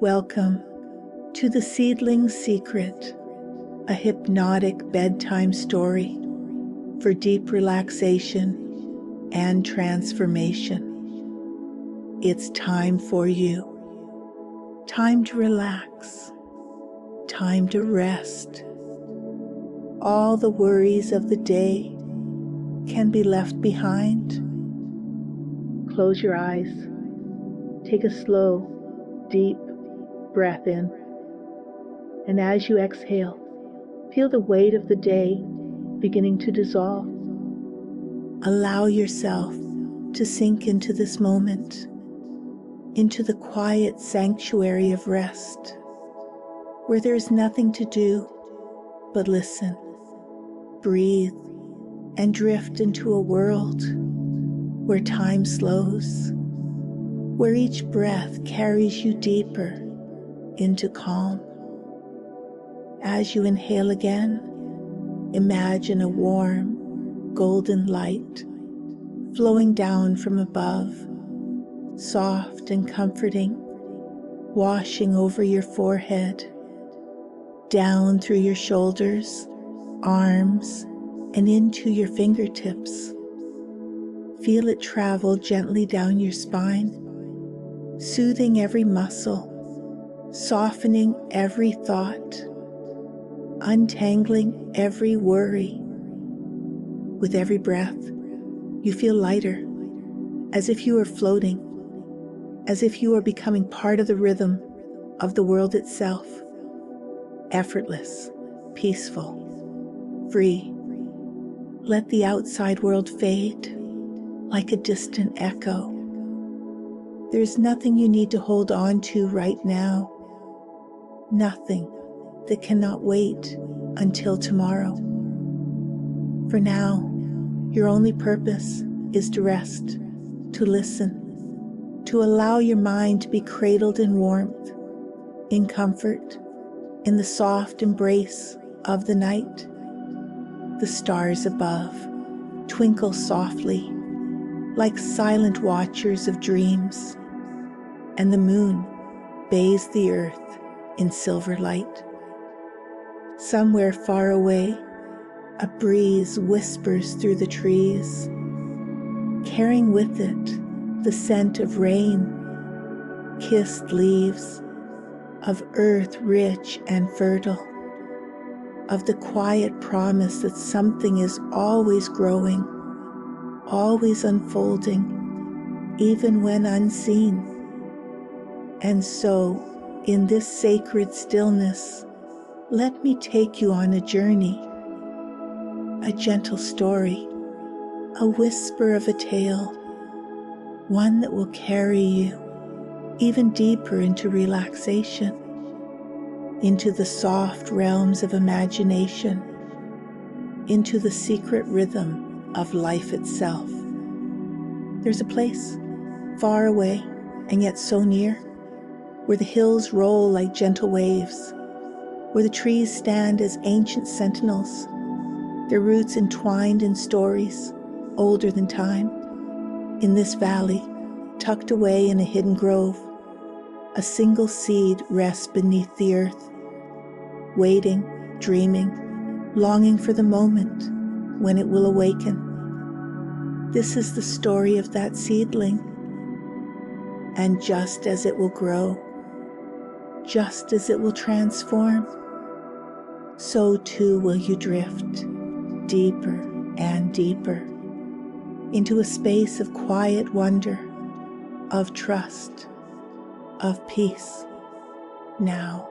Welcome to the Seedling Secret, a hypnotic bedtime story for deep relaxation and transformation. It's time for you. Time to relax. Time to rest. All the worries of the day can be left behind. Close your eyes. Take a slow, deep breath in. And as you exhale, feel the weight of the day beginning to dissolve. Allow yourself to sink into this moment, into the quiet sanctuary of rest, where there is nothing to do but listen, breathe, and drift into a world where time slows, where each breath carries you deeper into calm. As you inhale again, imagine a warm, golden light flowing down from above, soft and comforting, washing over your forehead, down through your shoulders, arms, and into your fingertips. Feel it travel gently down your spine, soothing every muscle, softening every thought, untangling every worry. With every breath, you feel lighter, as if you are floating, as if you are becoming part of the rhythm of the world itself. Effortless, peaceful, free. Let the outside world fade like a distant echo. There's nothing you need to hold on to right now. Nothing that cannot wait until tomorrow. For now, your only purpose is to rest, to listen, to allow your mind to be cradled in warmth, in comfort, in the soft embrace of the night. The stars above twinkle softly, like silent watchers of dreams, and the moon bathes the earth in silver light. Somewhere far away, a breeze whispers through the trees, carrying with it the scent of rain, kissed leaves, of earth rich and fertile, of the quiet promise that something is always growing, always unfolding, even when unseen. And so, in this sacred stillness, let me take you on a journey, a gentle story, a whisper of a tale, one that will carry you even deeper into relaxation, into the soft realms of imagination, into the secret rhythm of life itself. There's a place far away and yet so near, where the hills roll like gentle waves, where the trees stand as ancient sentinels, their roots entwined in stories older than time. In this valley, tucked away in a hidden grove, a single seed rests beneath the earth, waiting, dreaming, longing for the moment when it will awaken. This is the story of that seedling. And just as it will grow, just as it will transform, so too will you drift deeper and deeper into a space of quiet wonder, of trust, of peace. Now,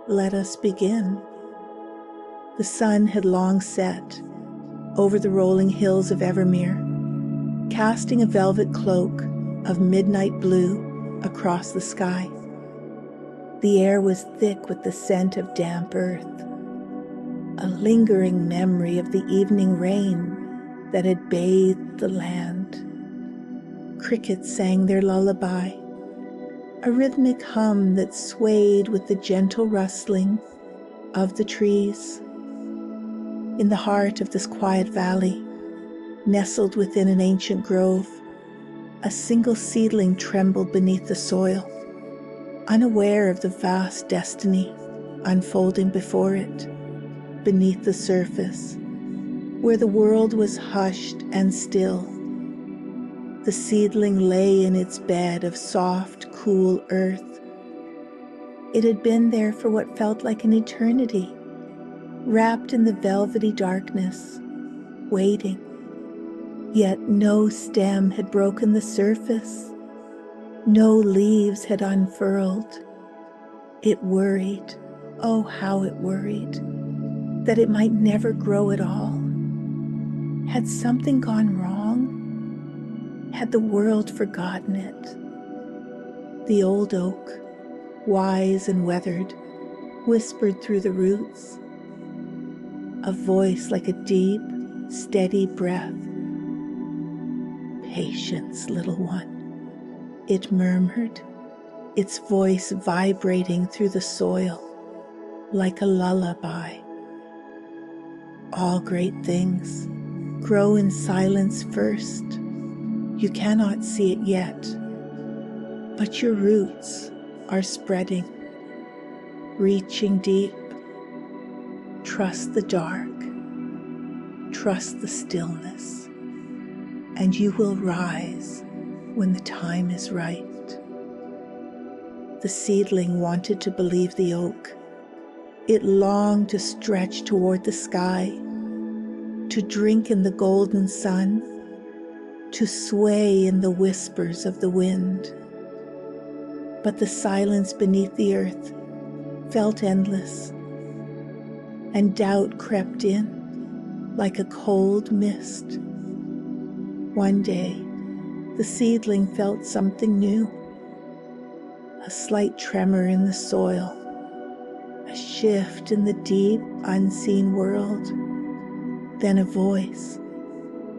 let us begin. The sun had long set over the rolling hills of Evermere, casting a velvet cloak of midnight blue across the sky. The air was thick with the scent of damp earth, a lingering memory of the evening rain that had bathed the land. Crickets sang their lullaby, a rhythmic hum that swayed with the gentle rustling of the trees. In the heart of this quiet valley, nestled within an ancient grove, a single seedling trembled beneath the soil, unaware of the vast destiny unfolding before it, beneath the surface, where the world was hushed and still. The seedling lay in its bed of soft, cool earth. It had been there for what felt like an eternity, wrapped in the velvety darkness, waiting. Yet no stem had broken the surface. No leaves had unfurled. It worried, oh how it worried, that it might never grow at all. Had something gone wrong? Had the world forgotten it? The old oak, wise and weathered, whispered through the roots, a voice like a deep, steady breath. "Patience, little one," it murmured, its voice vibrating through the soil like a lullaby. All great things grow in silence first. You cannot see it yet, but your roots are spreading, reaching deep. Trust the dark, trust the stillness, and you will rise when the time is right. The seedling wanted to believe the oak. It longed to stretch toward the sky, to drink in the golden sun, to sway in the whispers of the wind. But the silence beneath the earth felt endless, and doubt crept in like a cold mist. One day, the seedling felt something new, a slight tremor in the soil, a shift in the deep, unseen world. Then a voice,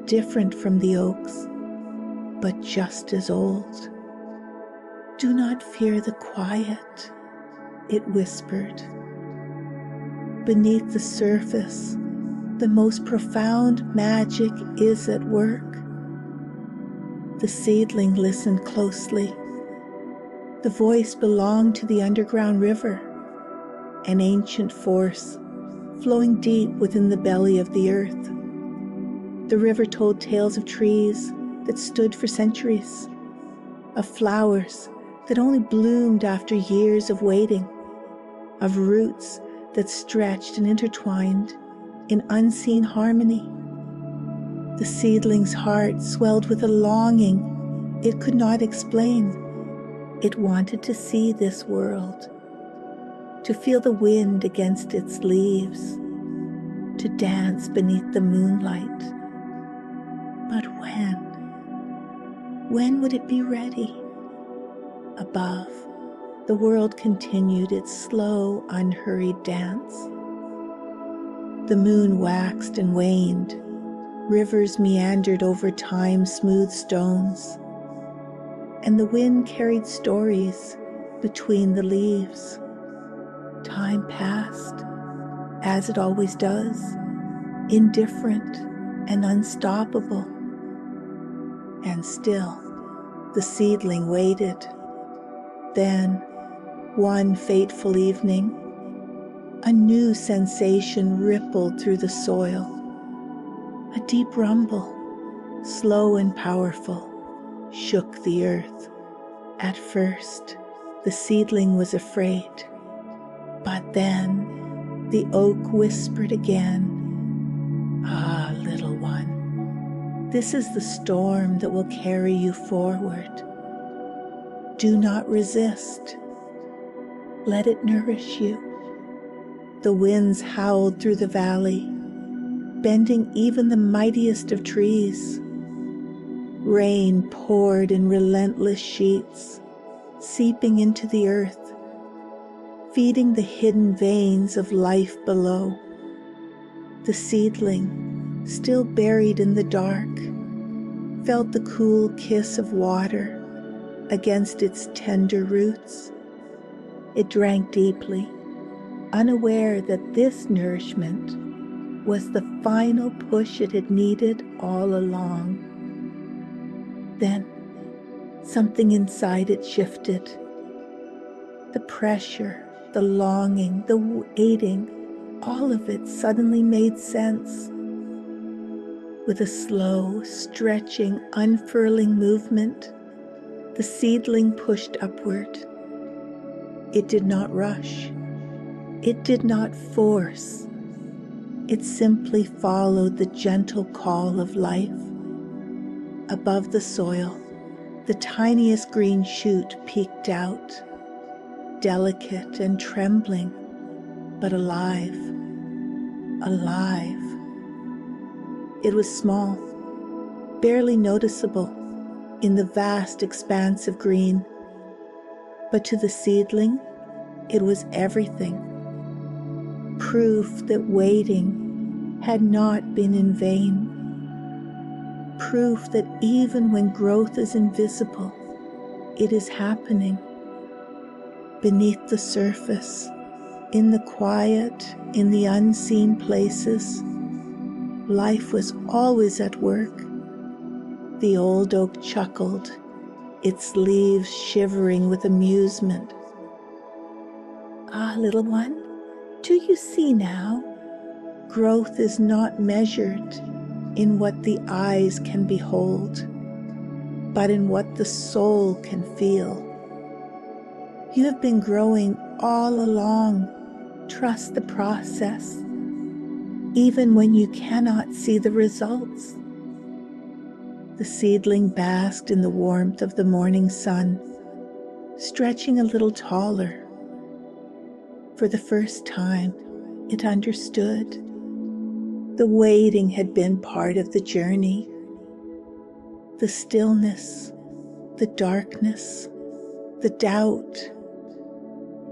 different from the oak's, but just as old. "Do not fear the quiet," it whispered. "Beneath the surface, the most profound magic is at work." The seedling listened closely. The voice belonged to the underground river, an ancient force flowing deep within the belly of the earth. The river told tales of trees that stood for centuries, of flowers that only bloomed after years of waiting, of roots that stretched and intertwined in unseen harmony. The seedling's heart swelled with a longing it could not explain. It wanted to see this world, to feel the wind against its leaves, to dance beneath the moonlight. But when? When would it be ready? Above, the world continued its slow, unhurried dance. The moon waxed and waned. Rivers meandered over time's smooth stones, and the wind carried stories between the leaves. Time passed, as it always does, indifferent and unstoppable. And still, the seedling waited. Then, one fateful evening, a new sensation rippled through the soil. A deep rumble, slow and powerful, shook the earth. At first, the seedling was afraid. But then, the oak whispered again, "Ah, little one, this is the storm that will carry you forward. Do not resist. Let it nourish you." The winds howled through the valley, bending even the mightiest of trees. Rain poured in relentless sheets, seeping into the earth, feeding the hidden veins of life below. The seedling, still buried in the dark, felt the cool kiss of water against its tender roots. It drank deeply, unaware that this nourishment was the final push it had needed all along. Then, something inside it shifted. The pressure, the longing, the waiting, all of it suddenly made sense. With a slow, stretching, unfurling movement, the seedling pushed upward. It did not rush. It did not force. It simply followed the gentle call of life. Above the soil, the tiniest green shoot peeked out, delicate and trembling, but alive. Alive. It was small, barely noticeable in the vast expanse of green, but to the seedling, it was everything. Proof that waiting had not been in vain. Proof that even when growth is invisible, it is happening. Beneath the surface, in the quiet, in the unseen places, life was always at work. The old oak chuckled, its leaves shivering with amusement. Ah, little one, do you see now? Growth is not measured in what the eyes can behold, but in what the soul can feel. You have been growing all along. Trust the process, even when you cannot see the results. The seedling basked in the warmth of the morning sun, stretching a little taller. For the first time, it understood. The waiting had been part of the journey. The stillness, the darkness, the doubt,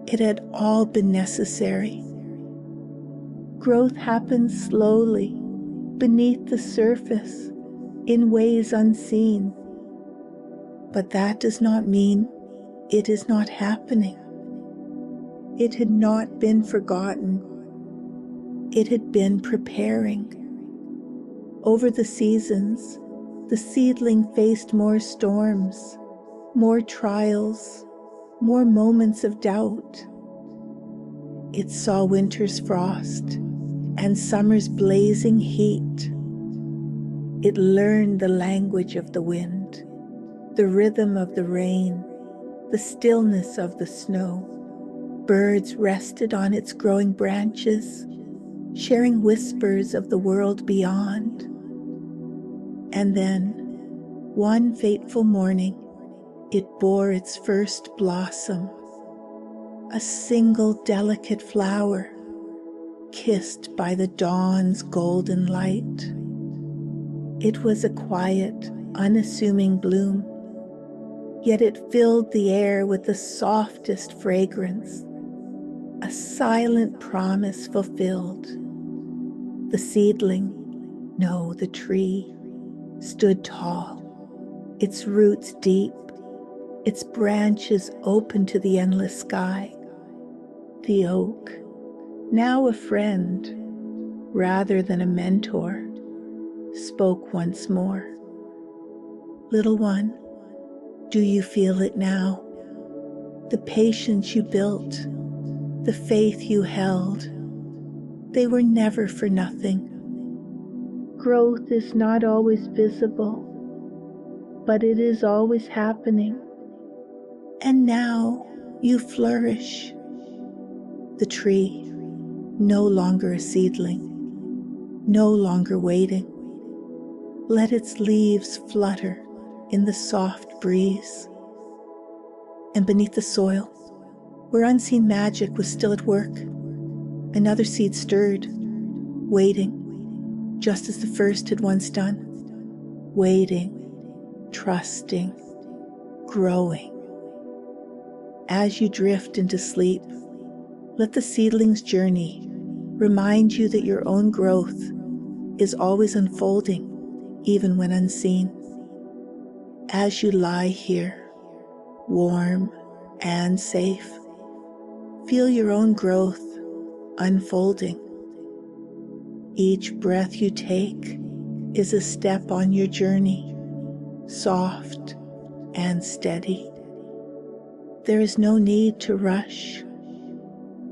it had all been necessary. Growth happens slowly, beneath the surface, in ways unseen. But that does not mean it is not happening. It had not been forgotten. It had been preparing. Over the seasons, the seedling faced more storms, more trials, more moments of doubt. It saw winter's frost and summer's blazing heat. It learned the language of the wind, the rhythm of the rain, the stillness of the snow. Birds rested on its growing branches, sharing whispers of the world beyond. And then, one fateful morning, it bore its first blossom, a single delicate flower, kissed by the dawn's golden light. It was a quiet, unassuming bloom, yet it filled the air with the softest fragrance, a silent promise fulfilled. The seedling, no, the tree, stood tall, its roots deep, its branches open to the endless sky. The oak, now a friend rather than a mentor, spoke once more. Little one, do you feel it now? The patience you built, the faith you held, they were never for nothing. Growth is not always visible, but it is always happening. And now you flourish. The tree, no longer a seedling, no longer waiting. Let its leaves flutter in the soft breeze. And beneath the soil, where unseen magic was still at work, another seed stirred, waiting, just as the first had once done. Waiting, trusting, growing. As you drift into sleep, let the seedling's journey remind you that your own growth is always unfolding, even when unseen. As you lie here, warm and safe, feel your own growth unfolding. Each breath you take is a step on your journey, soft and steady. There is no need to rush.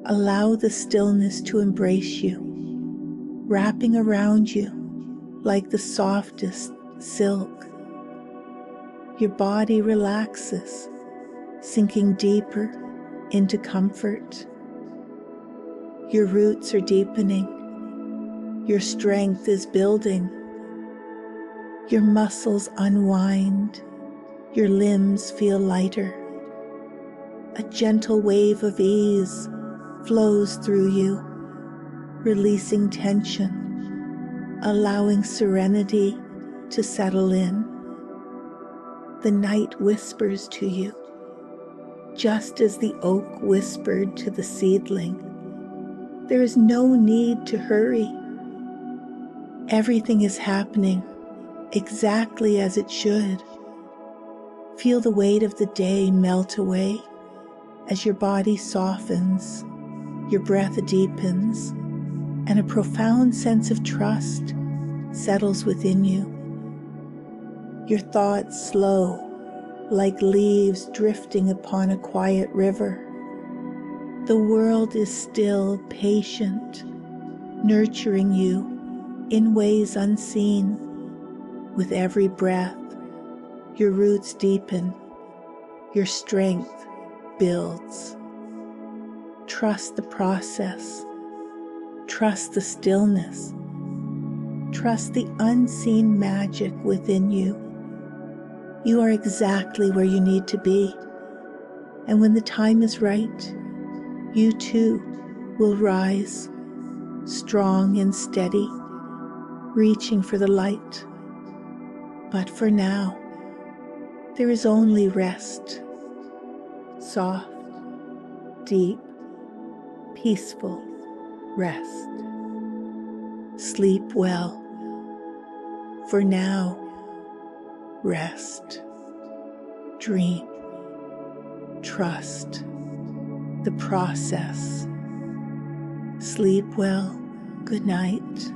Allow the stillness to embrace you, wrapping around you like the softest silk. Your body relaxes, sinking deeper into comfort. Your roots are deepening. Your strength is building. Your muscles unwind. Your limbs feel lighter. A gentle wave of ease flows through you, releasing tension, allowing serenity to settle in. The night whispers to you, just as the oak whispered to the seedling. There is no need to hurry. Everything is happening exactly as it should. Feel the weight of the day melt away as your body softens, your breath deepens, and a profound sense of trust settles within you. Your thoughts slow, like leaves drifting upon a quiet river. The world is still patient, nurturing you in ways unseen. With every breath, your roots deepen, your strength builds. Trust the process. Trust the stillness. Trust the unseen magic within you. You are exactly where you need to be. And when the time is right, you too will rise, strong and steady, reaching for the light. But for now, there is only rest. Soft, deep, peaceful rest. Sleep well. For now, rest. Dream. Trust the process. Sleep well. Good night.